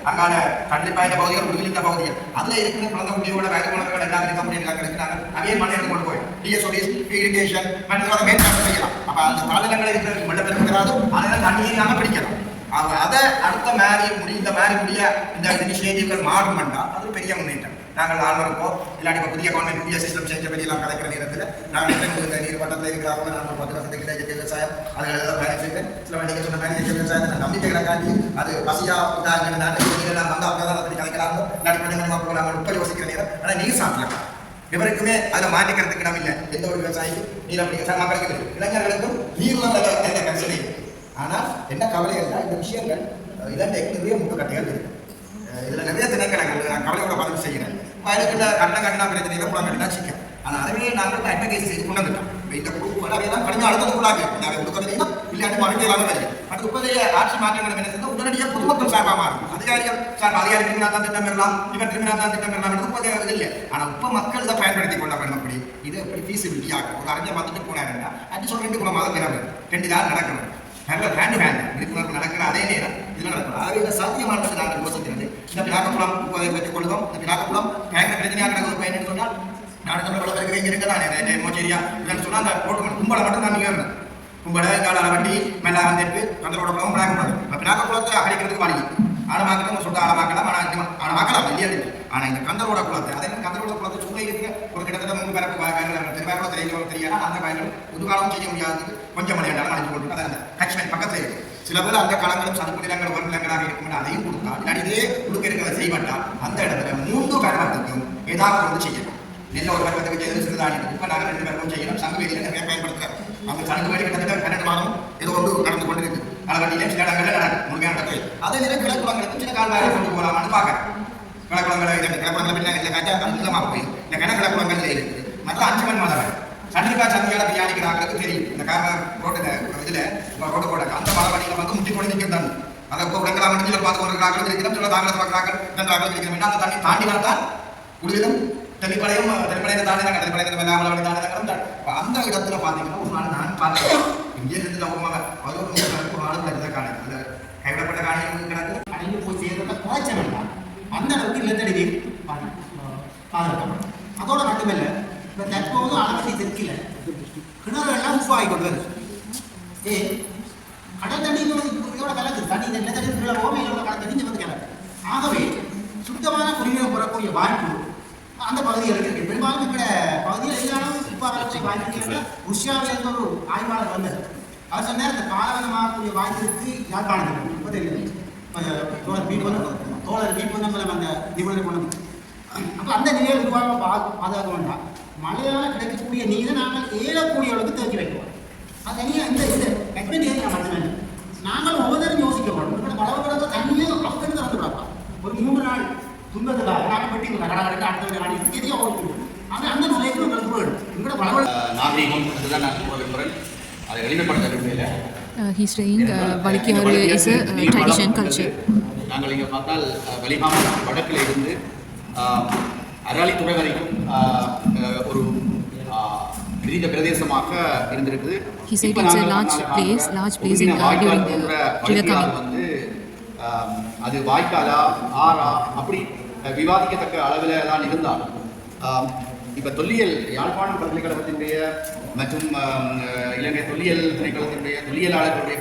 அங்கான கண்டிப்பாக இந்த பகுதிகள் குடியிருந்த பகுதிகள் அதில் இருக்கிற குழந்தை குடியோட வேலை குழந்தைகள் எல்லா கம்பெனிகளாக இருக்கிறாங்க. அதே மண் எடுத்து கொண்டு போய் டிஎஸ்ஓடிஎஸ் இரிகேஷன் மற்றோட மேற்பாடு செய்யலாம். அப்போ அந்த பாலினங்கள் இருக்கிற வெள்ளப்பெருக்கிறாரோ அதெல்லாம் தண்ணீர் இல்லாமல் பிடிக்கலாம். அதை அடுத்த இந்த மாதிரி முடிய இந்த இனிஷியேட்டிவ்கள் மாறும் என்றால் அது பெரிய முன்னேற்றம். நாங்கள் ஆழ்வருக்கோ இல்லாட்டி இப்போ புதிய கவர்மெண்ட் புதிய சிஸ்டம் செஞ்ச வெளியெல்லாம் கலைக்கிற நேரத்தில் நாங்கள் நீர் வட்டத்தில் இருக்கிறாங்க. நாங்கள் 10 வருஷத்துக்கு இயற்கை விவசாயம் அதுகளெல்லாம் பயணிச்சுட்டு சில வண்டிகள் சொன்ன மாதிரி இயற்கை விவசாயத்தை நம்பிக்கைகளை காட்டி அது பசியாக உண்டாங்க நாட்டுலாம் வந்து அவங்க தான் அப்படி கலைக்கிறாங்க. இல்லாட்டி கொஞ்சமாக போகலாம் உட்ப யோசிக்கிற நேரம் ஆனால் நீர் சாப்பிடலாம். எவருக்குமே அதில் மாற்றிக்கிறதுக்கு இடம் இல்லை. எந்த ஒரு விவசாயிக்கும் நீர் அப்படி மக்களுக்கு இளைஞர்களுக்கும் நீர்ல எந்த பிரச்சனை. ஆனால் என்ன கவலை இல்லை இந்த விஷயங்கள் இதன் நிறைய முட்டுக்கட்டைகள் இருக்கு. இதில் நிறைய திணைக்களங்கள் நான் கவலையோட பதிவு செய்கிறேன். வயலுக்குள்ள கட்டினா பிரச்சனையில குளம் கட்டினா சிக்கன். ஆனால் அதுவே நாங்கள் அட்வொகேட் செய்து கொண்டு வந்துட்டோம். இந்த குரூப் அவையெல்லாம் கடுமையாக அழுத்தத்துக்குள்ளாக நாங்கள் கொடுக்கறதையும் இல்லாட்டி மறுபடியும் எல்லாமே வருது. அடுத்து இப்போதைய ஆட்சி மாற்றங்கள் என்ன செய்தால் உடனடியாக பொதுமக்கள் சார்பாக மாறும். அதிகாரிகள் அதிகாரி தான் திட்டம் பெறலாம், இவன் தான் திட்டம் பெறலாம் இப்போதைய இது இல்லை. ஆனால் இப்போ மக்கள் இதை பயன்படுத்தி கொள்ள வேண்டும். அப்படி இது எப்படி ஃபீஸிபிலிட்டி ஆகும். ஒரு அறிஞர் வந்துட்டு போனாருன்னா அட்லீஸ்ட் ஒரு 2 குளமாக பெறணும். 2 தான் நடக்கணும். நல்ல ஹேண்ட் விழிப்புணர்வு நடக்கிற அதே நேரம் இதில் நடக்கும். ஆகவே இந்த சாத்தியமானது நாங்கள் யோசிக்கிறது. இந்த பினாக்கப்புலம் 30 பெற்றுக் கொள்ளுவோம். இந்த பினாக்கப்புலம் பயங்கர பிரச்சனையாக நடக்கும். பயன் சொன்னால் நாடு தமிழ் வளர்க்கிற இங்கே இருக்குதான் மோச்சேரியா இல்லைன்னு சொன்னால் அந்த போட்டு கும்பலை மட்டும் தான் நீங்கள் இருந்தேன். கும்பலை கால அளவட்டி மெல்லா வந்துட்டு கந்தரோட குளம் பினாக்கப்புலம். இப்போ பினாக்கப்புலத்தை அகடிக்கிறதுக்கு வழி ஆழமாக்கலாம் சொல்லிட்டு ஆழமாக்கலாம். ஆழமாக்கலாம் இல்லையா இருக்கு. ஆனால் இந்த கந்தரோட குளத்தை அதே கந்தரோட குளத்தை சுற்றி இருக்கிற ஒரு கிட்டத்தட்ட 3 பேருக்கு திருவாரூர் தெரியாது. அந்த பயன்கள் புதுகாலம் செய்ய முடியாததுக்கு கொஞ்சம் மலையாண்டாலும் அழைத்து கொண்டு அதை அந்த கட்சிமேன் பக்கத்தில் இருக்கு. சில பேர் அந்த காலங்களும் சதுப்பு நிலங்கள் ஒரு நிலங்களாக இருக்கும். அதையும் கொடுத்தால் இல்லாட்டி இதே உடுக்க இருக்கிறத செய்வட்டால் அந்த இடத்துல 3 பருவத்துக்கும் ஏதாவது வந்து செய்யணும். நெல்ல ஒரு பருவத்துக்கு செய்து சிறுதானியத்துக்கு இப்போ நாங்கள் 2 பருவம் செய்யணும். சங்கு வேலையில் நிறைய பயன்படுத்துகிறோம். அவங்க சங்கு வேலை கிட்டத்தட்ட 12 மாதம் ஏதோ ஒன்று நடந்து கொண்டு இருக்கு. அளவட்டியிலே சில இடங்களில் நடக்கும் முழுமையான நடக்குது. அதே நேரம் கிழக்குளங்களுக்கு சின்ன கால்வாயை கொண்டு போகலாமான்னு பார்க்குறேன். கிழக்குளங்களை கிழக்குளங்களை பின்னாங்க இல்லை காய்ச்சா அதிகமாக போய் இந்த கிணக்குளங்கள் இருக்குது. மற்ற 5 மணி மாதம் சந்திரிகா சந்தியால பிரியாணிக்கிறாங்களுக்கு தெரியும். இந்த காரணம் ரோட்டு இதில் ரோட்டு போட அந்த மரவழியில் வந்து முட்டி கொண்டு நிற்கிறது. அதை இப்போ உடங்கலாம் முடிஞ்சு பார்த்து கொண்டிருக்கிறார்கள் இருக்கிறோம். சில தாங்கள் பார்க்குறார்கள் நன்றாக இருக்கிறோம். அந்த தண்ணி தாண்டினால் தான் குடியிலும் தெளிப்படையும் தாண்டினாங்க. தெளிப்படையும் வெள்ளாமலை தாண்டினாங்க. அந்த இடத்துல பார்த்தீங்கன்னா ஒரு நாள் நான் பார்த்தேன். இங்கே இருந்து ஒரு ஆளுநர் இருந்த காணி அந்த கைவிடப்பட்ட காணிகள் கிடக்கு அடைந்து போய் சேர்றத குறைச்ச வேண்டாம். அந்த அளவுக்கு நிலத்தடி நீர் பாதுகாக்கப்படும். அதோட மட்டுமில்லை இப்போ தற்போது அளவட்டி தெற்கில் கிணறு எல்லாம் உப்பாகி கொண்டு வருது. கடல் தண்ணி இதோட கலக்குது. தண்ணி இந்த நிலத்தடி கீழே போகும் இதோட கடல் தண்ணி வந்து கிடக்கு. ஆகவே சுத்தமான குடிநீர் பெறக்கூடிய வாய்ப்பு அந்த பகுதியில் இருக்கு. பெரும்பாலும் இருக்கிற பகுதியில் எல்லாரும் உப்பாக வரக்கூடிய வாய்ப்பு. ருஷ்யாவில் இருந்த ஒரு ஆய்வாளர் வந்தது. அவர் சொன்னார் இந்த காலவனமாகக்கூடிய வாய்ப்பிற்கு யாழ்ப்பாணம் இப்போ தெரியுது. தோழர் வீப்பந்தம் அந்த நிபுணரை கொண்டு அப்போ அந்த நீரை உருவாக பாதுகாக்க வேண்டாம். மழையால் கிடைக்கக்கூடிய நீரை நாங்கள் ஏழக்கூடிய அளவுக்கு தேக்கி வைக்கிறோம். அது தனியாக இந்த இது கட்மெண்ட் ஏரியா மட்டுமே நாங்கள் ஒவ்வொருத்தரும் யோசிக்கப்படும். இப்போ வளர்கிறத தண்ணியும் அப்படிருந்து வந்து விடப்போம். ஒரு 3 நாள் துன்பத்தில் நாங்கள் பட்டி கடை அடுத்த நாள் தெரிய ஓடுவோம். ஆனால் அந்த நிலைக்கு எங்களுக்கு போயிடும். எங்களோட வளர்வ நாகரிகம் அதுதான் நான் கூற விரும்புகிறேன். அதை எளிமைப்படுத்த விரும்பல. He's saying Valikyaru is a tradition culture. நாங்கள் இங்கே பார்த்தால் வெளிமாவட்டம் வடக்கில் இருந்து அராலித்துறை வரைக்கும் ஒரு விரிந்த பிரதேசமாக இருந்திருக்குது. He said it's a large place in during the river coming. வந்து அது வாய்க்காலா ஆறா அப்படி விவாதிக்கத்தக்க அளவில் தான் இருந்தாலும் இப்போ தொல்லியல் யாழ்ப்பாணம் பல்கலைக்கழகத்தினுடைய மற்றும் இலங்கை தொல்லியல் திணைக்களத்தினுடைய தொல்லியலாளர்களுடைய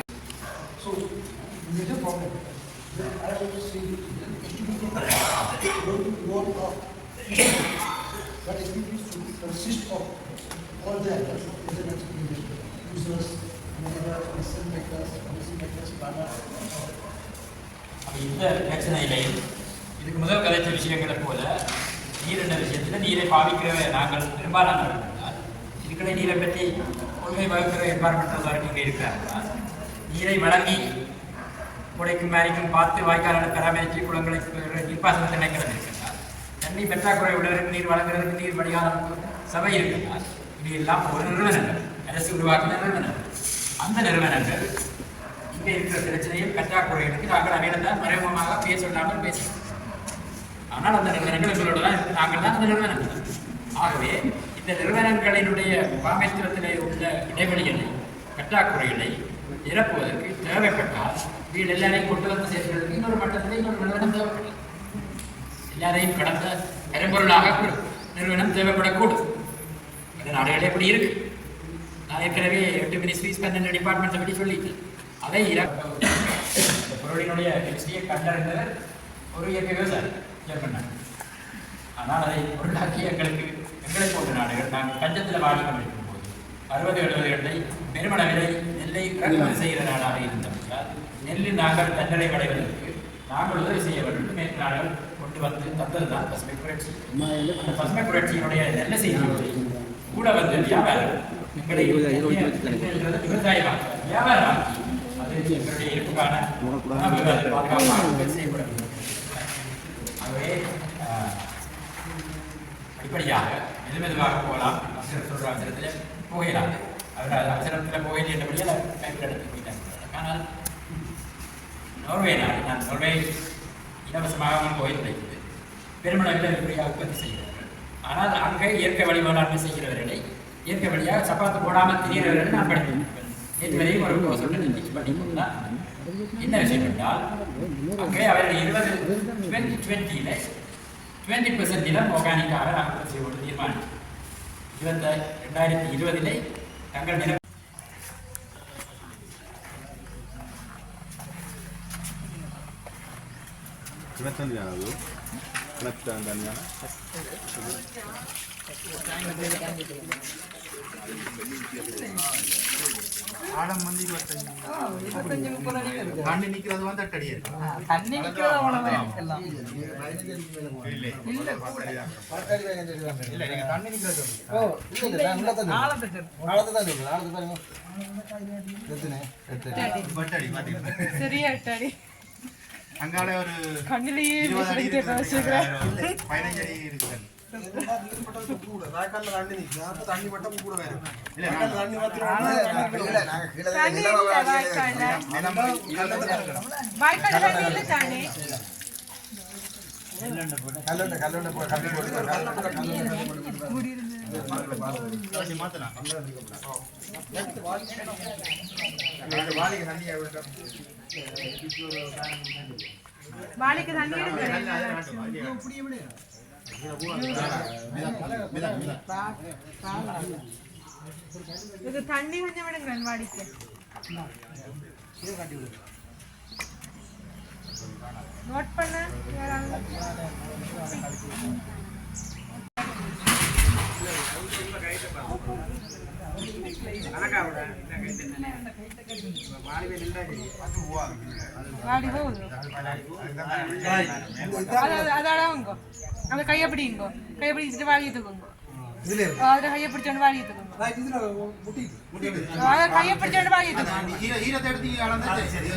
that activities should consist of all there, internet users, manager, decision makers, planner. அப்ப இந்த பிரச்சனையிலையும் இதுக்கு முதல் கதைச்ச விஷயங்களை போல நீர் என்ற விஷயத்தில் நீரை பாவிக்கிற நாங்கள் பெரும்பாலானவர்கள் இருந்தால் இதுக்களை நீரை பற்றி கொள்கை வகுக்கிற என்வாரன்மெண்டல் அத்தாரிட்டி இங்கே இருக்கிறார்களா நீரை வழங்கி குடைக்கும் மேரிக்கும் பார்த்து வாய்க்கால்களை பராமரித்து குளங்களை நீர்ப்பாசன திணைக்கிறது இருக்கின்றார் தண்ணி பற்றாக்குறை உள்ளவருக்கு நீர் வழங்குறதுக்கு நீர் வடிகாலம் சபை இருக்கின்றார் இது எல்லாம் ஒரு நிறுவனங்கள் அரசு உருவாக்கின நிறுவனங்கள் அந்த நிறுவனங்கள் இங்கே இருக்கிற பிரச்சனையில் பற்றாக்குறைகளுக்கு நாங்கள் அவையில தான் மறைமுகமாக பேச சொல்லாமல் பேசுகிறோம். ஆனால் அந்த நிறுவனங்கள் எங்களோட தான் நாங்கள் தான் அந்த நிறுவனங்கள். ஆகவே இந்த நிறுவனங்களினுடைய முகாமைத்துவத்திலே உள்ள இடைவெளிகளை பற்றாக்குறைகளை நிரப்புவதற்கு தேவைப்பட்டால் வீடு எல்லாரையும் கொண்டு வந்து சேர்க்கிறதுக்கு இன்னொரு மட்டத்தில் இன்னொரு நிறுவனம் தேவைப்படும். எல்லாரையும் கடந்த கரும்பொருளாக நிறுவனம் தேவைப்படக்கூடும். இந்த நாடுகள் எப்படி இருக்கு? நான் ஏற்கனவே 8 மினிஸ்ட்ரிஸ் 12 டிபார்ட்மெண்ட்ஸை பற்றி சொல்லிட்டேன். அதை இந்த பொருளினுடைய கெமிஸ்ட்ரியை கண்டறிந்தவர் ஒரு இயற்கை விவசாயி ஜெர்மன். ஆனால் அதை பொருளாக்கி எங்களை போன்ற நாடுகள் நாங்கள் பஞ்சத்தில் வாடி கொண்டிருக்கும் போது 60-70 பெருமள விலை நெல்லை இறக்குமதி செய்கிற நாடாக இருந்தவர்கள் நெல் நாங்கள் தண்டனை அடைவதற்கு நாங்கள் உதவி செய்ய வேண்டும். மேற்கு நாடுகள் கொண்டு வந்து தந்தது தான் பசுமை புரட்சி. அந்த பசுமை புரட்சியினுடைய நல்ல செய்திகளை கூட வந்து வியாபாரம் எங்களை விவசாயமாக வியாபாரமாக்கி அது எங்களுடைய இருப்புக்கான பாதுகாப்பாக செய்யப்பட வேண்டும். ஆகவே அடிப்படையாக மெதுவாக போகலாம். அவசரம் சொல்கிற அவசரத்தில் புகையலாம். அவர் அவசரத்தில் புகையில் என்றபடியாக கைப்பில் எடுத்து போயிட்டாங்க. ஆனால் நோர்வே நாடு, நான் நோர்வே இலவசமாக புகை கிடைக்குது, பெருமளவில் இப்படியாக உற்பத்தி செய்கிறார்கள். ஆனால் அங்கே இயற்கை வழி வேளாண்மை செய்கிறவர்களை இயற்கை வழியாக சப்பாத்து போடாமல் திரிகிறவர்கள் நான் படித்தேன். நேற்று வரையும் ஒரு கோசோட்டு நிறுத்தி படிக்கணும்னா என்ன விஷயம் என்றால் அங்கே அவர்கள் 2020 20% நிலம் ஆர்கானிக்காக நாங்கள் செய்வோடு தீர்மானித்தோம். 2020 தங்கள் நிலம் ஆடம் வந்து 25 தண்ணி நிற்கிறது வந்து 8 அடி இருக்கு. தண்ணி நிற்கிறது அவ்வளவு எல்லாம் இல்லை இல்ல இல்லை நீங்க தண்ணி நிற்கிறது ஓ, இல்லை, நான் உள்ளதான் ஆழத்தை ஆழத்தை தான் இருக்கு. ஆழத்தை பாருங்க. எத்தனை? 8 அடி. 8 அடி பாத்தீங்கன்னா சரியா அட்டாடி அங்கால ஒரு கண்ணிலேயே 20 அடி விசிறிக்க வச்சுக்கிறேன். 15 அடி இருக்கு. நீர் மட்டம் கூட. வாய்க்கால்ல தண்ணி நிக்குது. அப்ப தண்ணி மட்டம் கூட வேற. இல்ல வாய்க்கால்ல தண்ணி மாத்திரம் இல்ல நாங்க கீழே தண்ணி இல்ல வாய்க்கால்ல. வாய்க்கால்ல தண்ணி இல்ல தானே. கல்லோண்ட போய் கல்லு போட்டு மூடி இருந்து தண்ணி மாத்தலாம். வாளிக்கு தண்ணி இருக்கு. இது தண்ணி கொஞ்சம் விடுங்க வாடிக்கு. நோட் பண்ண வாடி போகுது. அதால உங்க அந்த கையை பிடிங்க. கையை பிடிச்சிட்டு வாடியை தூக்குங்க. அதை கையை பிடிச்சோண்டு வாடியை தூக்குங்க. அதை கையை பிடிச்சோண்டு வாடியை தூக்குங்க. ஈரத்தை எடுத்து அளந்தா சரி.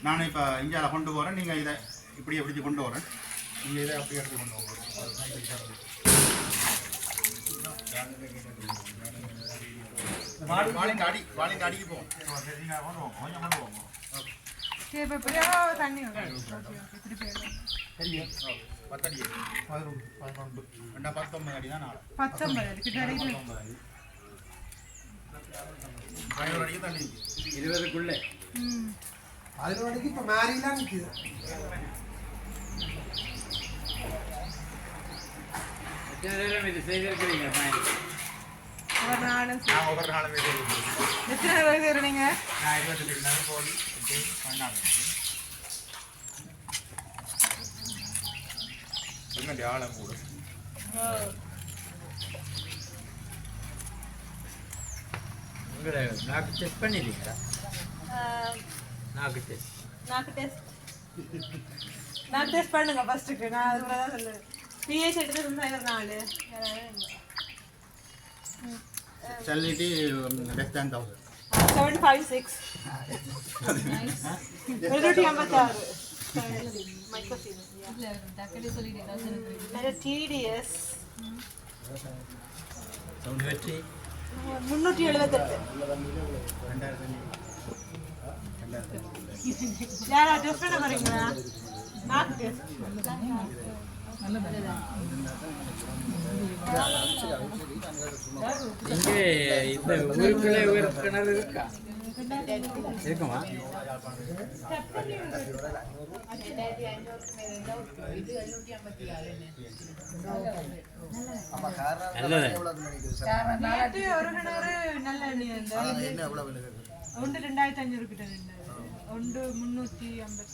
நான் இப்போ இந்தியாவில் கொண்டு போகிறேன். நீங்கள் இதை இப்படி எப்படி கொண்டு வரேன். நீங்கள் இதை அப்படி எடுத்து கொண்டு போகிறேன். வாளிக்கு அடிக்கு போவோம். தண்ணி 10 அடி 19 அடி தான் 19 கிட்ட 15 அடிக்கு தண்ணி 20க்குள்ளே 11 அடிக்கு இப்ப மாறிலாம் நிக்குது. எத்தனை நேரம் இது செய்திருக்கிறீங்க? ஒரு நாளும் நான் ஒவ்வொரு நாளுமே எத்தனை பேர் நீங்க? நான் 22 நாள் போய் என்னுடைய ஆழம் கூட உங்களை நாக்கு டெஸ்ட் பண்ணிடுறீங்களா? நாக்கு டெஸ்ட் நான் டெஸ்ட் பண்ணுங்க ஃபர்ஸ்ட்டுக்கு. நான் அதுக்குள்ள தான் சொல்லுவேன். பிஹெச் எடுத்து 4 salinity less than 1000. 756 756 மைக்ரோசீல். இல்ல டக்கடி சொல்லிட்டேன். TDS வெற்றி 378. யாரா டெஸ்ட் பண்ண போறீங்களா? நாக்கு டெஸ்ட். இங்கே இந்த ஊருக்குள்ளே ஒரு கிணறு இருக்கா? இருக்குமா? நல்லது. நேற்று ஒரு கிணறு நல்ல எண்ணெய் ஒன்று 2500 கிட்ட நின்றது. ஒன்று 350.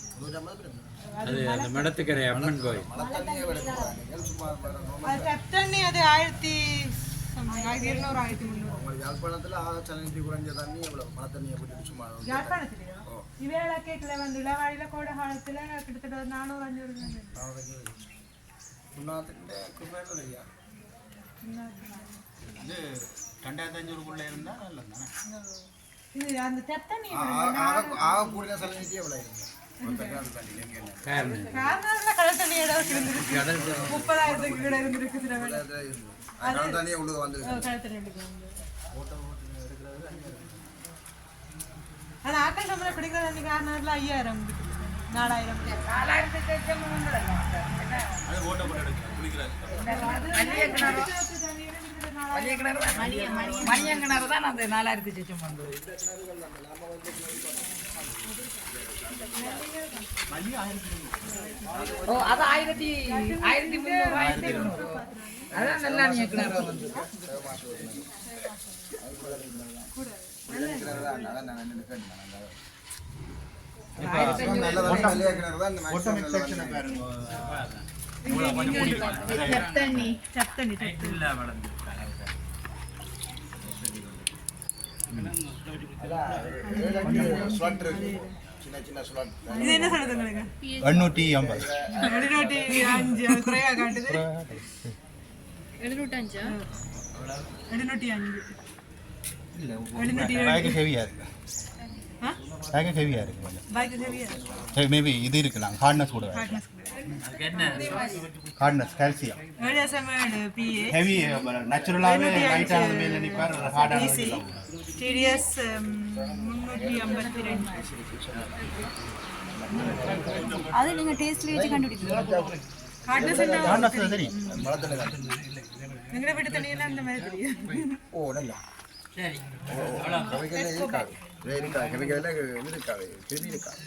அது அந்த மடத்துக்கரை அம்மன் கோயில். அது டப் தண்ணி அது 1200 1300. யாழ்ப்பாணத்தில் சலனிட்டி குறைஞ்ச தண்ணி எவ்வளவு மழை தண்ணியை போட்டு சும்மா யாழ்ப்பாணத்திலையா? இவையில கேட்கல வந்து இளவாழியில கோடை காலத்துல கிட்டத்தட்ட ஒரு 400-500 முன்னாத்திൻ്റെ കുറുമേട്ടറിയാം இது 2500 இருந்தா நல்லது தானே. இது அந்த தண்ணி ஆக கூடிய சலனிட்டி எவ்வளோ காரணம் கடல் தண்ணி இடம் இருந்திருக்கு. 30,000 கிட்ட இருந்திருக்கு. சில வேலை கடல் தண்ணியை உள்ளுக வந்துருக்கு. கடல் தண்ணி எடுக்கிறாங்க. ஆனா ஆக்கள் நம்மள குடிக்கிற தண்ணி காரணம் 5000 4000 அது ஓட்ட போட்டு எடுக்கலாம் குளிக்கிறாரு. மணியங்கிணறு தான் அந்த 4000 சிச்சம் வந்தது. ஓ அது 1300 அதான் நல்லா நீ கிணறு வந்து சின்ன சின்ன ஸ்லாட் இது என்ன சொல்லுது உங்களுக்கு? 850 705 அது குறைவா காட்டுது. 705 705 இல்ல பேக் ஹெவியா இருக்கு. பேக் ஹெவியா இருக்கு. பைக் ஹெவியா மேபி இது இருக்கலாம் ஹார்ட்னஸ் கூட ஹார்ட்னஸ் கால்சியம் PA ஹெவி நேச்சுரலாவே லைட்டா மேல நிப்பார் ஹார்டா TDS 352. அது நீங்க டேஸ்ட்ல வச்சு கண்டுபிடிப்பீங்க. ஹார்ட்னஸ் ஹார்ட்னஸ் தெரியும். எங்கட வீட்டு தண்ணியில அந்த மாதிரி தெரியும். ஓ நல்லா சரி. கெமிக்கல் இருக்காது. இருக்காது கெமிக்கல் இருக்காது. திரும்பி இருக்காது.